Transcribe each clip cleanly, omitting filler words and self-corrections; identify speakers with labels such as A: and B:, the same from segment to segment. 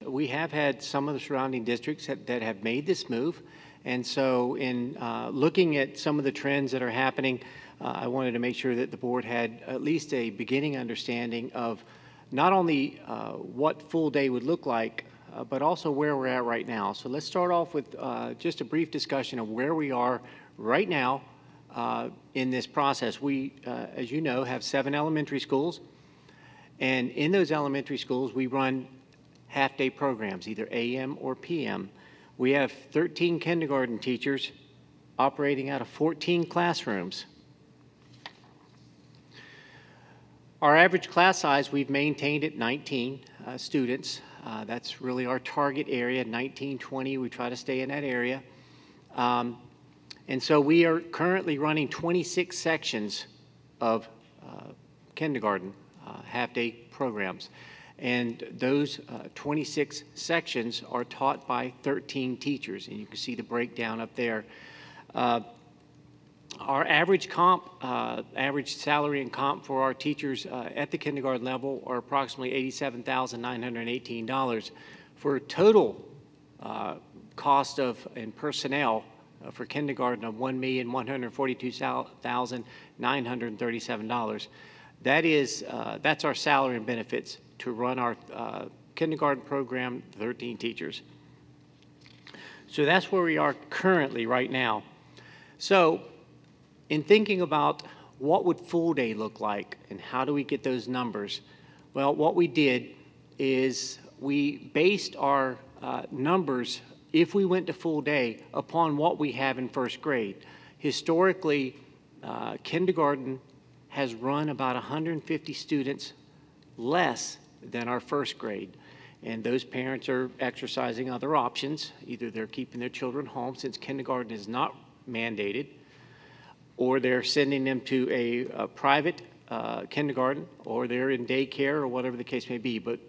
A: We have had some of the surrounding districts that have made this move. And so in looking at some of the trends that are happening, I wanted to make sure that the board had at least a beginning understanding of not only what full day would look like, but also where we're at right now. So let's start off with just a brief discussion of where we are right now in this process. We, as you know, have 7 elementary schools. And in those elementary schools, we run half-day programs, either AM or PM. We have 13 kindergarten teachers operating out of 14 classrooms. Our average class size, we've maintained at 19 students. That's really our target area, 19, 20. We try to stay in that area. And so we are currently running 26 sections of kindergarten half-day programs. And those 26 sections are taught by 13 teachers, and you can see the breakdown up there. Our average comp, average salary and comp for our teachers at the kindergarten level are approximately $87,918 for a total cost of and personnel for kindergarten of $1,142,937. That's our salary and benefits to run our kindergarten program, 13 teachers. So that's where we are currently right now. So in thinking about what would full day look like and how do we get those numbers, well, what we did is we based our numbers, if we went to full day, upon what we have in first grade. Historically, kindergarten has run about 150 students less than our first grade. And those parents are exercising other options. Either they're keeping their children home since kindergarten is not mandated, or they're sending them to a private kindergarten, or they're in daycare, or whatever the case may be. But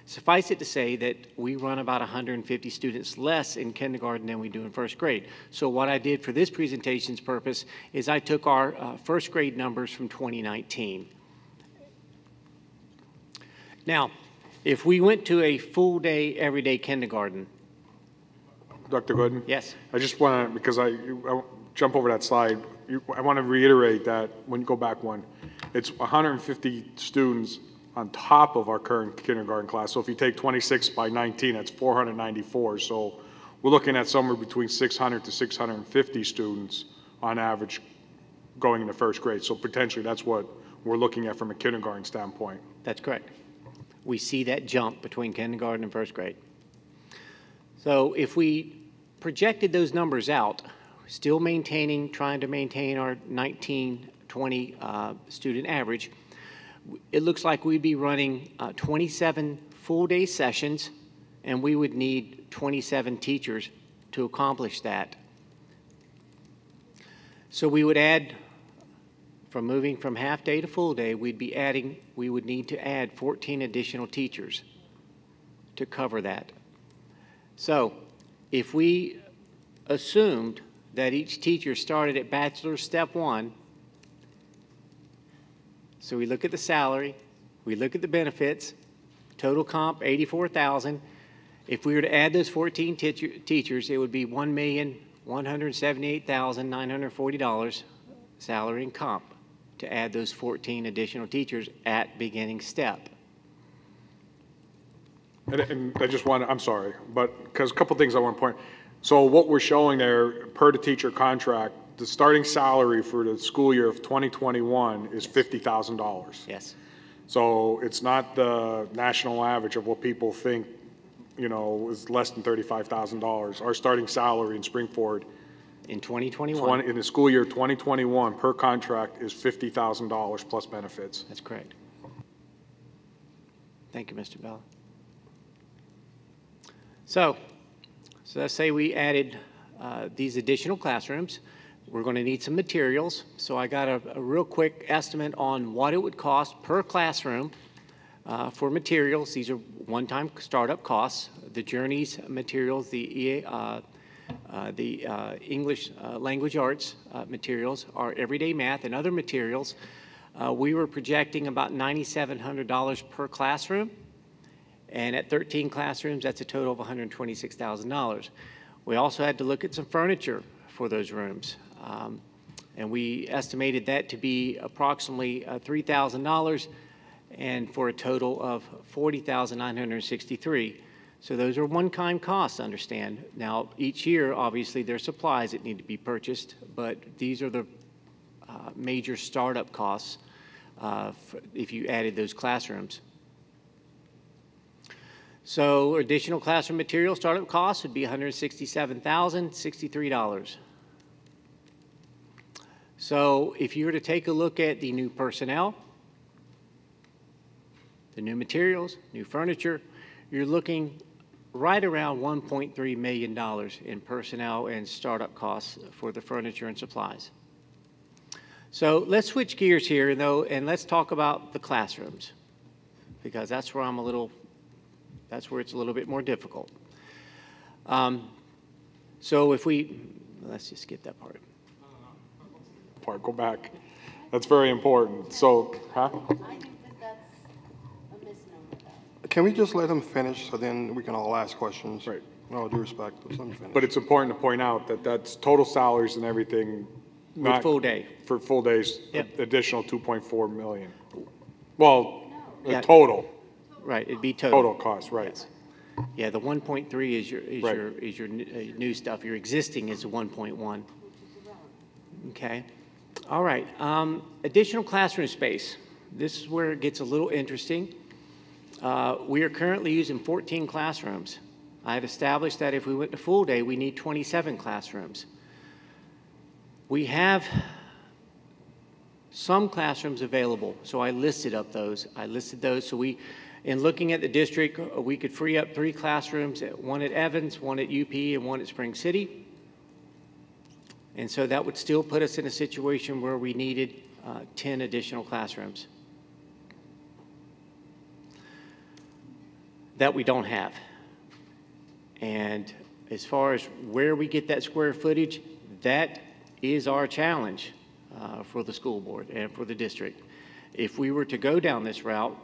A: suffice it to say that we run about 150 students less in kindergarten than we do in first grade. So what I did for this presentation's purpose is I took our first grade numbers from 2019. Now, if we went to a full day, everyday kindergarten.
B: Dr. Gooden?
A: Yes.
B: I just want to, because I jump over that slide, I want to reiterate that when you go back one, it's 150 students on top of our current kindergarten class. So if you take 26 by 19, that's 494. So we're looking at somewhere between 600 to 650 students on average going into first grade. So potentially that's what we're looking at from a kindergarten standpoint.
A: That's correct. We see that jump between kindergarten and first grade. So if we projected those numbers out, still trying to maintain our 19, 20 student average, it looks like we'd be running 27 full-day sessions, and we would need 27 teachers to accomplish that. So we would add, from moving from half-day to full-day, we would need to add 14 additional teachers to cover that. So if we assumed that each teacher started at bachelor's step 1, so we look at the salary, we look at the benefits, total comp $84,000. If we were to add those 14 teachers, it would be $1,178,940 salary and comp to add those 14 additional teachers at beginning step.
B: And I just want to, I'm sorry, but because a couple things I want to point. So what we're showing there, per the teacher contract, the starting salary for the school year of 2021 is $50,000.
A: Yes.
B: So it's not the national average of what people think, you know, is less than $35,000. Our starting salary in Spring-Ford
A: in 2021,
B: in the school year 2021 per contract is $50,000 plus benefits.
A: That's correct. Thank you, Mr. Bell. So let's say we added these additional classrooms. We're going to need some materials. So I got a real quick estimate on what it would cost per classroom for materials. These are one-time startup costs. The Journeys materials, the English language arts materials, our everyday math and other materials. We were projecting about $9,700 per classroom. And at 13 classrooms, that's a total of $126,000. We also had to look at some furniture for those rooms. And we estimated that to be approximately $3,000 and for a total of $40,963. So those are one-time costs, understand. Now, each year, obviously, there are supplies that need to be purchased, but these are the major startup costs if you added those classrooms. So additional classroom material startup costs would be $167,063. So if you were to take a look at the new personnel, the new materials, new furniture, you're looking right around $1.3 million in personnel and startup costs for the furniture and supplies. So let's switch gears here, though, and let's talk about the classrooms, because that's where it's a little bit more difficult. So if let's just skip that part.
B: Go back. That's very important. So, huh?
C: I think that's a misnomer, though.
D: Can we just let him finish so then we can all ask questions?
B: Right.
D: With all due respect, let him finish.
B: But it's important to point out that that's total salaries and everything.
A: With full day.
B: For full days,
A: Yep.
B: additional 2.4 million. Well,
A: Yeah.
B: total
A: Right, it'd be total.
B: cost, right.
A: Yes. Yeah, the 1.3 is
B: Right.
A: your new stuff. Your existing is 1.1. Okay. All right. Additional classroom space. This is where it gets a little interesting. We are currently using 14 classrooms. I have established that if we went to full day, we need 27 classrooms. We have some classrooms available, so I listed those. So in looking at the district, we could free up 3 classrooms, one at Evans, one at UP, and one at Spring City. And so that would still put us in a situation where we needed 10 additional classrooms that we don't have. And as far as where we get that square footage, that is our challenge for the school board and for the district. If we were to go down this route,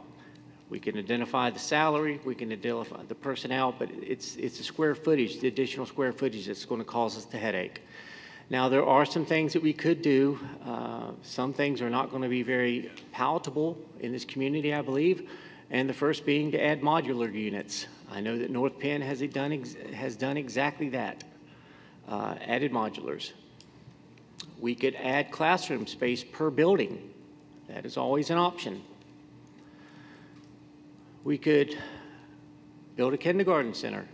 A: we can identify the salary, we can identify the personnel, but it's the square footage, the additional square footage that's going to cause us the headache. Now, there are some things that we could do. Some things are not going to be very palatable in this community, I believe, and the first being to add modular units. I know that North Penn has done exactly that, added modulars. We could add classroom space per building. That is always an option. We could build a kindergarten center.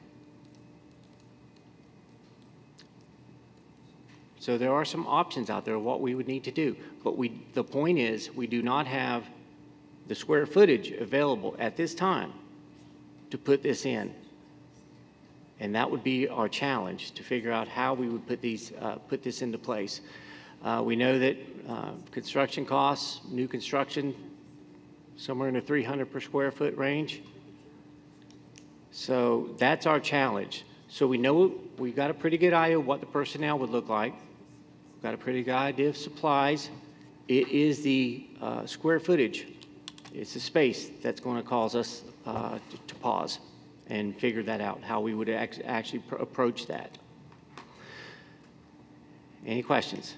A: So there are some options out there of what we would need to do. But the point is, we do not have the square footage available at this time to put this in. And that would be our challenge, to figure out how we would put this into place. We know that construction costs, new construction, somewhere in the 300 per square foot range. So that's our challenge. So we know we've got a pretty good idea of what the personnel would look like. We've got a pretty good idea of supplies. It is the square footage. It's the space that's going to cause us to pause and figure that out, how we would actually approach that. Any questions?